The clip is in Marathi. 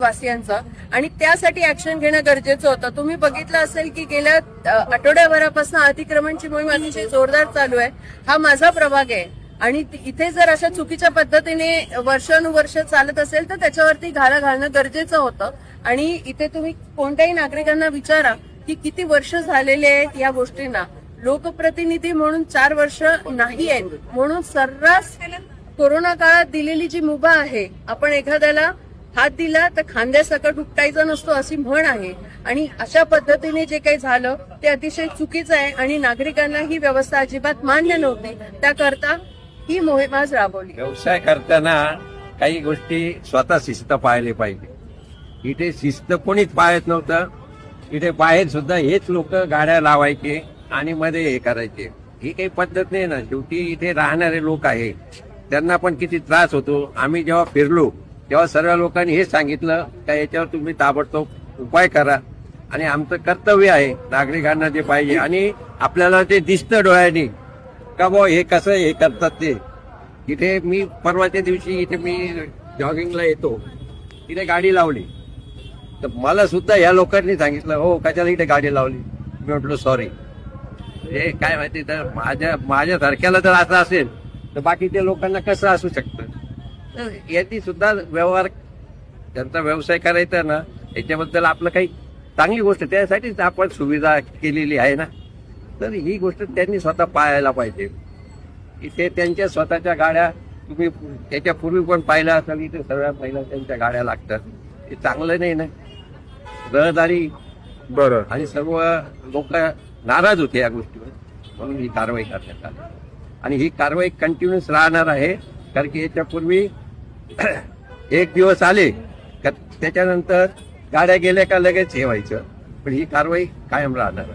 वासियांचा आणि त्यासाठी ऍक्शन घेणं गरजेचं होतं. तुम्ही बघितलं असेल की गेल्या आठवड्याभरापासून अतिक्रमणची मोहीम अतिशय जोरदार चालू आहे. हा माझा प्रभाग आहे आणि इथे जर अशा चुकीच्या पद्धतीने वर्षानुवर्ष चालत असेल तर त्याच्यावरती घाला घालणं गरजेचं होतं. आणि इथे तुम्ही कोणत्याही नागरिकांना विचारा की किती वर्ष झालेले आहेत या गोष्टींना. लोकप्रतिनिधी म्हणून 4 वर्ष नाही आहेत म्हणून सर्रास कोरोना काळात दिलेली जी मुभा आहे, आपण एखाद्याला हात दिला तर खांद्यासकट उपटायचा नसतो अशी म्हण आहे. आणि अशा पद्धतीने जे काही झालं ते अतिशय चुकीचं आहे आणि नागरिकांना ही व्यवस्था अजिबात मान्य नव्हती. त्याकरता ही मोहीम आज राबवली. व्यवसाय करताना काही गोष्टी स्वतः शिस्त पाळली पाहिजे. इथे शिस्त कोणीच पाळत नव्हतं. इथे बाहेर सुद्धा हेच लोक गाड्या लावायचे आणि मध्ये हे करायचे. ही काही पद्धत नाही ना. शेवटी इथे राहणारे लोक आहे, त्यांना पण किती त्रास होतो. आम्ही जेव्हा फिरलो तेव्हा सर्व लोकांनी हेच सांगितलं का याच्यावर तुम्ही ताबडतोब उपाय करा. आणि आमचं कर्तव्य आहे नागरिकांना जे पाहिजे. आणि आपल्याला ते दिसतं डोळ्यांनी का बुवा हे कसं हे करतात ते. इथे मी परवाच्या दिवशी इथे मी जॉगिंगला येतो, इथे गाडी लावली तर मला सुद्धा या लोकांनी सांगितलं हो कशाला इथे गाडी लावली. मी म्हटलो सॉरी. हे काय माहिती तर माझ्यासारख्याला जर असं असेल तर बाकीच्या लोकांना कसं असू शकतं. तर याची सुद्धा व्यवहार त्यांचा व्यवसाय करायचा ना याच्याबद्दल आपलं काही चांगली गोष्ट त्यासाठीच आपण सुविधा केलेली आहे ना. तर ही गोष्ट त्यांनी स्वतः पाळायला पाहिजे. इथे त्यांच्या स्वतःच्या गाड्या तुम्ही त्याच्यापूर्वी पण पाहिलं असेल इथे सगळ्या महिला त्यांच्या गाड्या लागतात. हे चांगलं नाही ना. रहदारी बरं आणि सर्व लोक नाराज होते या गोष्टीवर म्हणून ही कारवाई करण्यात आली. आणि ही कारवाई कंटिन्युअस राहणार आहे. कारण की याच्यापूर्वी एक दिवस आले का त्याच्यानंतर गाड्या गेल्या का लगेच हे व्हायचं. पण ही कारवाई कायम राहणार.